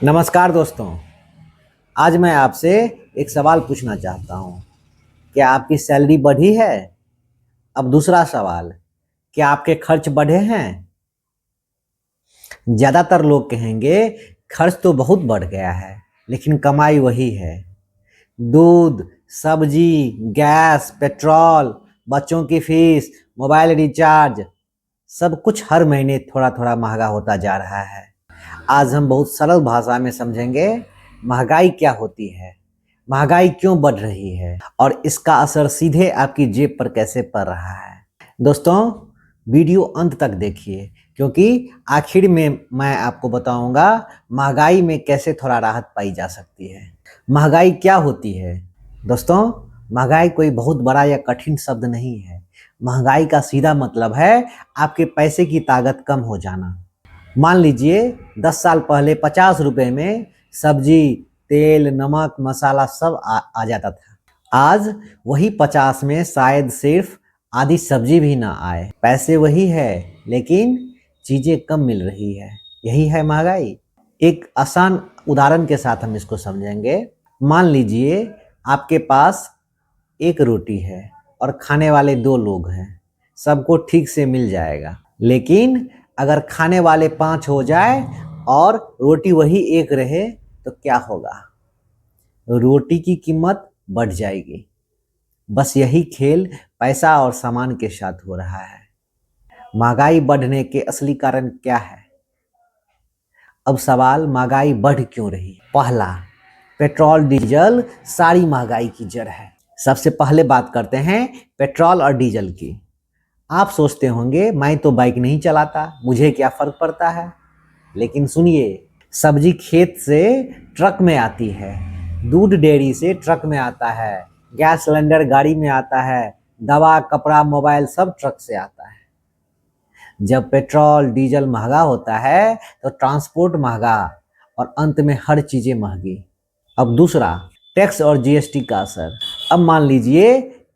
नमस्कार दोस्तों। आज मैं आपसे एक सवाल पूछना चाहता हूँ। क्या आपकी सैलरी बढ़ी है? अब दूसरा सवाल, क्या आपके खर्च बढ़े हैं? ज़्यादातर लोग कहेंगे खर्च तो बहुत बढ़ गया है, लेकिन कमाई वही है। दूध, सब्जी, गैस, पेट्रोल, बच्चों की फीस, मोबाइल रिचार्ज, सब कुछ हर महीने थोड़ा थोड़ा महंगा होता जा रहा है। आज हम बहुत सरल भाषा में समझेंगे महंगाई क्या होती है, महंगाई क्यों बढ़ रही है और इसका असर सीधे आपकी जेब पर कैसे पड़ रहा है। दोस्तों, वीडियो अंत तक देखिए, क्योंकि आखिर में मैं आपको बताऊंगा महंगाई में कैसे थोड़ा राहत पाई जा सकती है। महंगाई क्या होती है? दोस्तों, महंगाई कोई बहुत बड़ा या कठिन शब्द नहीं है। महंगाई का सीधा मतलब है आपके पैसे की ताकत कम हो जाना। मान लीजिए 10 साल पहले 50 रुपए में सब्जी, तेल, नमक, मसाला सब आ जाता था। आज वही 50 में शायद सिर्फ आधी सब्जी भी ना आए। पैसे वही है, लेकिन चीजें कम मिल रही है। यही है महंगाई। एक आसान उदाहरण के साथ हम इसको समझेंगे। मान लीजिए आपके पास एक रोटी है और खाने वाले 2 लोग हैं। सबको ठीक से मिल जाएगा, लेकिन अगर खाने वाले 5 हो जाए और रोटी वही एक रहे तो क्या होगा? रोटी की कीमत बढ़ जाएगी। बस यही खेल पैसा और सामान के साथ हो रहा है। महंगाई बढ़ने के असली कारण क्या है? अब सवाल, महंगाई बढ़ क्यों रही? पहला, पेट्रोल डीजल सारी महंगाई की जड़ है। सबसे पहले बात करते हैं पेट्रोल और डीजल की। आप सोचते होंगे मैं तो बाइक नहीं चलाता, मुझे क्या फर्क पड़ता है। लेकिन सुनिए, सब्जी खेत से ट्रक में आती है, दूध डेयरी से ट्रक में आता है, गैस सिलेंडर गाड़ी में आता है, दवा, कपड़ा, मोबाइल सब ट्रक से आता है। जब पेट्रोल डीजल महंगा होता है तो ट्रांसपोर्ट महंगा और अंत में हर चीजें महंगी। अब दूसरा, टैक्स और जीएसटी का असर। अब मान लीजिए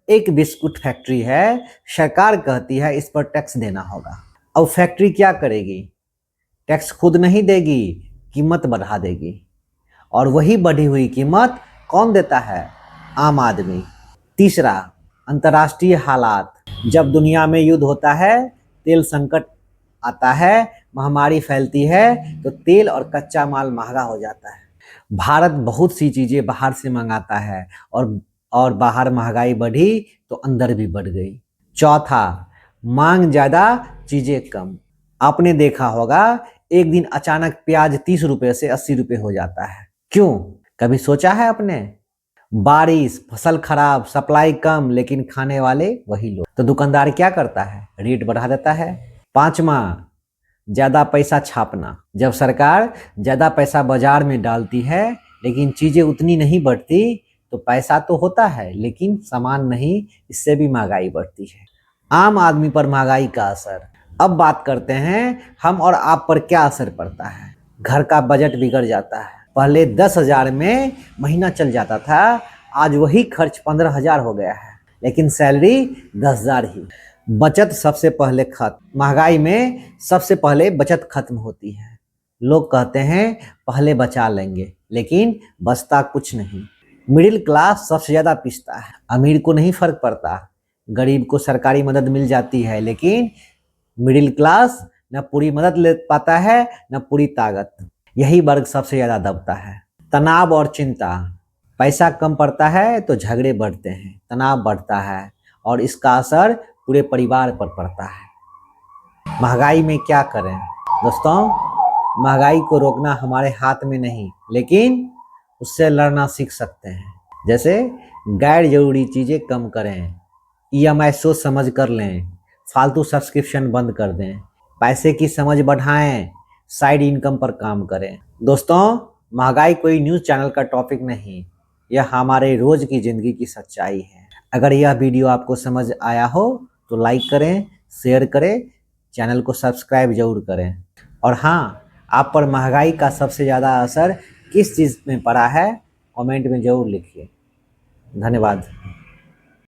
एक बिस्कुट फैक्ट्री है, सरकार कहती है इस पर टैक्स देना होगा। अब फैक्ट्री क्या करेगी? टैक्स खुद नहीं देगी, कीमत बढ़ा देगी। और वही बढ़ी हुई कीमत कौन देता है? आम आदमी। तीसरा, अंतर्राष्ट्रीय हालात। जब दुनिया में युद्ध होता है, तेल संकट आता है, महामारी फैलती है, तो तेल और कच्चा माल महंगा हो जाता है। भारत बहुत सी चीजें बाहर से मंगाता है और बाहर महंगाई बढ़ी तो अंदर भी बढ़ गई। चौथा, मांग ज्यादा चीजें कम। आपने देखा होगा एक दिन अचानक प्याज 30 रुपए से 80 रुपए हो जाता है। क्यों? कभी सोचा है आपने? बारिश, फसल खराब, सप्लाई कम, लेकिन खाने वाले वही लोग। तो दुकानदार क्या करता है? रेट बढ़ा देता है। पांचवा, ज्यादा पैसा छापना। जब सरकार ज्यादा पैसा बाजार में डालती है लेकिन चीजें उतनी नहीं बढ़ती, तो पैसा तो होता है लेकिन सामान नहीं, इससे भी महंगाई बढ़ती है। आम आदमी पर महंगाई का असर। अब बात करते हैं हम और आप पर क्या असर पड़ता है। घर का बजट बिगड़ जाता है। पहले 10,000 में महीना चल जाता था, आज वही खर्च 15,000 हो गया है, लेकिन सैलरी 10,000 ही। बचत सबसे पहले खत्म। महंगाई में सबसे पहले बचत खत्म होती है। लोग कहते हैं पहले बचा लेंगे, लेकिन बचता कुछ नहीं। मिडिल क्लास सबसे ज्यादा पिसता है। अमीर को नहीं फर्क पड़ता, गरीब को सरकारी मदद मिल जाती है, लेकिन मिडिल क्लास न पूरी मदद ले पाता है न पूरी ताकत। यही वर्ग सबसे ज्यादा दबता है। तनाव और चिंता। पैसा कम पड़ता है तो झगड़े बढ़ते हैं, तनाव बढ़ता है और इसका असर पूरे परिवार पर पड़ता है। महंगाई में क्या करें? दोस्तों, महंगाई को रोकना हमारे हाथ में नहीं, लेकिन उससे लड़ना सीख सकते हैं। जैसे गैर जरूरी चीजें कम करें, ईएमआई सोच समझ कर लें, फालतू सब्सक्रिप्शन बंद कर दें, पैसे की समझ बढ़ाएं, साइड इनकम पर काम करें। दोस्तों, महंगाई कोई न्यूज़ चैनल का टॉपिक नहीं, यह हमारे रोज की जिंदगी की सच्चाई है। अगर यह वीडियो आपको समझ आया हो तो लाइक करें, शेयर करें, चैनल को सब्सक्राइब जरूर करें। और हाँ, आप पर महंगाई का सबसे ज़्यादा असर किस चीज़ में पड़ा है, कमेंट में जरूर लिखिए। धन्यवाद।